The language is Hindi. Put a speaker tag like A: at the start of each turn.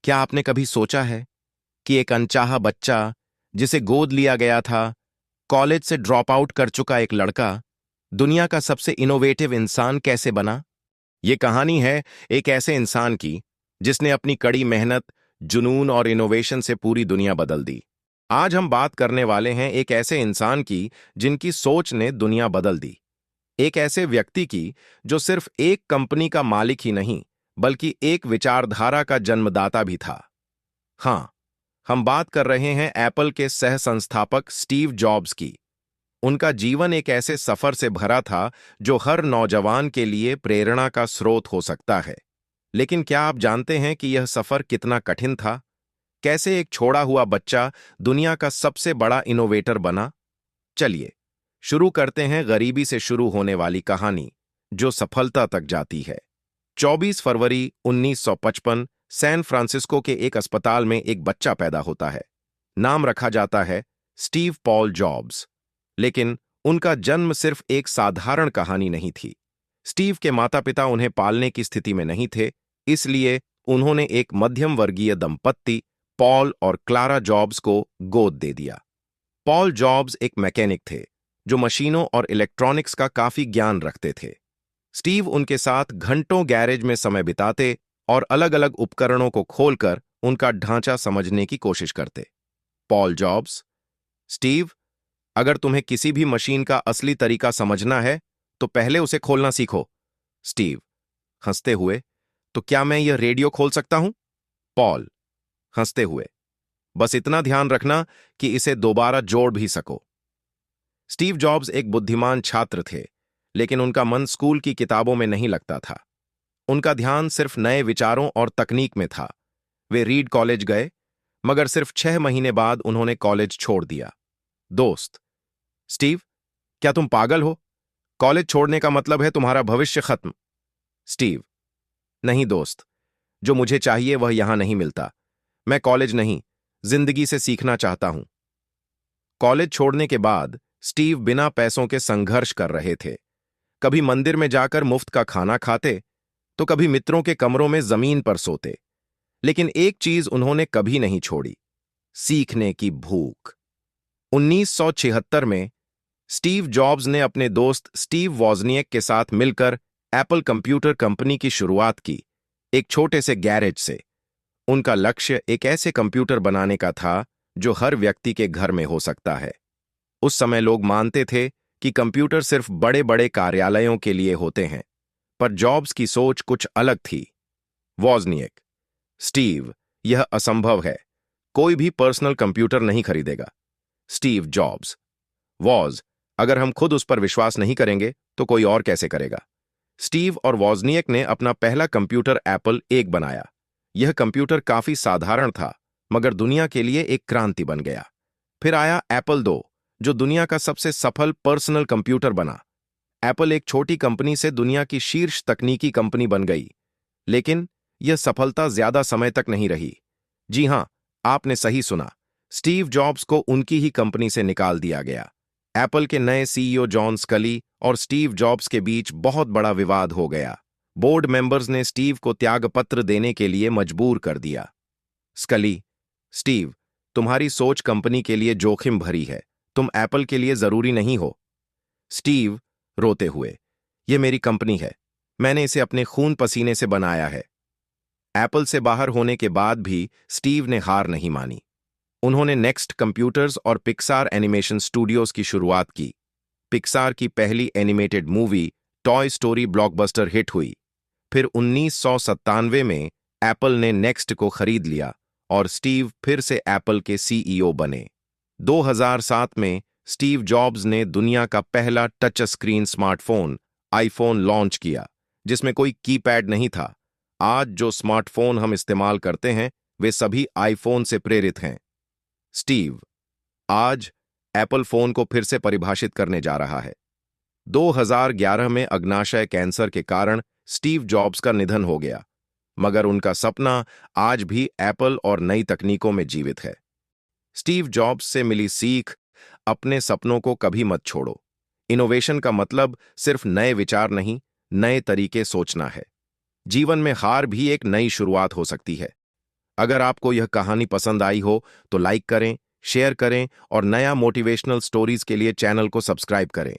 A: क्या आपने कभी सोचा है कि एक अनचाहा बच्चा जिसे गोद लिया गया था, कॉलेज से ड्रॉप आउट कर चुका एक लड़का, दुनिया का सबसे इनोवेटिव इंसान कैसे बना? ये कहानी है एक ऐसे इंसान की जिसने अपनी कड़ी मेहनत, जुनून और इनोवेशन से पूरी दुनिया बदल दी। आज हम बात करने वाले हैं एक ऐसे इंसान की जिनकी सोच ने दुनिया बदल दी। एक ऐसे व्यक्ति की जो सिर्फ एक कंपनी का मालिक ही नहीं, बल्कि एक विचारधारा का जन्मदाता भी था। हाँ, हम बात कर रहे हैं एप्पल के सह संस्थापक स्टीव जॉब्स की। उनका जीवन एक ऐसे सफर से भरा था जो हर नौजवान के लिए प्रेरणा का स्रोत हो सकता है। लेकिन क्या आप जानते हैं कि यह सफर कितना कठिन था? कैसे एक छोड़ा हुआ बच्चा दुनिया का सबसे बड़ा इनोवेटर बना? चलिए शुरू करते हैं गरीबी से शुरू होने वाली कहानी जो सफलता तक जाती है। 24 फरवरी 1955 सैन फ्रांसिस्को के एक अस्पताल में एक बच्चा पैदा होता है। नाम रखा जाता है स्टीव पॉल जॉब्स। लेकिन उनका जन्म सिर्फ एक साधारण कहानी नहीं थी। स्टीव के माता-पिता उन्हें पालने की स्थिति में नहीं थे, इसलिए उन्होंने एक मध्यम वर्गीय दंपत्ति पॉल और क्लारा जॉब्स को गोद दे दिया। पॉल जॉब्स एक मैकेनिक थे जो मशीनों और इलेक्ट्रॉनिक्स का काफी ज्ञान रखते थे। स्टीव उनके साथ घंटों गैरेज में समय बिताते और अलग-अलग उपकरणों को खोलकर उनका ढांचा समझने की कोशिश करते। पॉल जॉब्स: स्टीव, अगर तुम्हें किसी भी मशीन का असली तरीका समझना है, तो पहले उसे खोलना सीखो। स्टीव हंसते हुए: तो क्या मैं यह रेडियो खोल सकता हूं? पॉल हंसते हुए: बस इतना ध्यान रखना कि इसे दोबारा जोड़ भी सको। स्टीव जॉब्स एक बुद्धिमान छात्र थे, लेकिन उनका मन स्कूल की किताबों में नहीं लगता था। उनका ध्यान सिर्फ नए विचारों और तकनीक में था। वे रीड कॉलेज गए, मगर सिर्फ 6 महीने बाद उन्होंने कॉलेज छोड़ दिया। दोस्त: स्टीव, क्या तुम पागल हो? कॉलेज छोड़ने का मतलब है तुम्हारा भविष्य खत्म। स्टीव: नहीं दोस्त, जो मुझे चाहिए वह यहां नहीं मिलता। मैं कॉलेज नहीं, जिंदगी से सीखना चाहता हूं। कॉलेज छोड़ने के बाद स्टीव बिना पैसों के संघर्ष कर रहे थे। कभी मंदिर में जाकर मुफ्त का खाना खाते, तो कभी मित्रों के कमरों में जमीन पर सोते। लेकिन एक चीज उन्होंने कभी नहीं छोड़ी: सीखने की भूख। 1976 में स्टीव जॉब्स ने अपने दोस्त स्टीव वॉजनिएक के साथ मिलकर एप्पल कंप्यूटर कंपनी की शुरुआत की, एक छोटे से गैरेज से। उनका लक्ष्य एक ऐसे कंप्यूटर बनाने का था जो हर व्यक्ति के घर में हो सकता है। उस समय लोग मानते थे कि कंप्यूटर सिर्फ बड़े-बड़े कार्यालयों के लिए होते हैं, पर जॉब्स की सोच कुछ अलग थी। वॉजनिएक: स्टीव, यह असंभव है। कोई भी पर्सनल कंप्यूटर नहीं खरीदेगा। स्टीव जॉब्स: वॉज, अगर हम खुद उस पर विश्वास नहीं करेंगे तो कोई और कैसे करेगा? स्टीव और वॉजनिएक ने अपना पहला कंप्यूटर एप्पल एक बनाया। यह कंप्यूटर काफी साधारण था, मगर दुनिया के लिए एक क्रांति बन गया। फिर आया एप्पल 2, जो दुनिया का सबसे सफल पर्सनल कंप्यूटर बना। एप्पल एक छोटी कंपनी से दुनिया की शीर्ष तकनीकी कंपनी बन गई। लेकिन यह सफलता ज्यादा समय तक नहीं रही। जी हां, आपने सही सुना, स्टीव जॉब्स को उनकी ही कंपनी से निकाल दिया गया। एप्पल के नए सीईओ जॉन स्कली और स्टीव जॉब्स के बीच बहुत बड़ा विवाद हो गया। बोर्ड मेंबर्स ने स्टीव को त्यागपत्र देने के लिए मजबूर कर दिया। स्कली: स्टीव, तुम्हारी सोच कंपनी के लिए जोखिम भरी है। तुम एप्पल के लिए जरूरी नहीं हो। स्टीव रोते हुए: यह मेरी कंपनी है, मैंने इसे अपने खून पसीने से बनाया है। एप्पल से बाहर होने के बाद भी स्टीव ने हार नहीं मानी। उन्होंने नेक्स्ट कंप्यूटर्स और पिक्सार एनिमेशन स्टूडियोज की शुरुआत की। पिक्सार की पहली animated movie toy story blockbuster hit हुई। फिर 1997 में एप्पल ने नेक्स्ट को खरीद लिया और स्टीव फिर से एप्पल के सीईओ बने। 2007 में स्टीव जॉब्स ने दुनिया का पहला touch screen smartphone iPhone launch किया, जिसमें कोई कीपैड नहीं था। आज जो स्मार्टफोन हम इस्तेमाल करते हैं वे सभी आईफोन से प्रेरित हैं। स्टीव आज एप्पल फोन को फिर से परिभाषित करने जा रहा है। 2011 में अग्नाशय कैंसर के कारण स्टीव जॉब्स का निधन हो गया, मगर उनका सपना आज भी एप्पल और नई तकनीकों में जीवित है। स्टीव जॉब्स से मिली सीख: अपने सपनों को कभी मत छोड़ो। इनोवेशन का मतलब सिर्फ नए विचार नहीं, नए तरीके सोचना है। जीवन में हार भी एक नई शुरुआत हो सकती है। अगर आपको यह कहानी पसंद आई हो तो लाइक करें, शेयर करें और नया मोटिवेशनल स्टोरीज के लिए चैनल को सब्सक्राइब करें।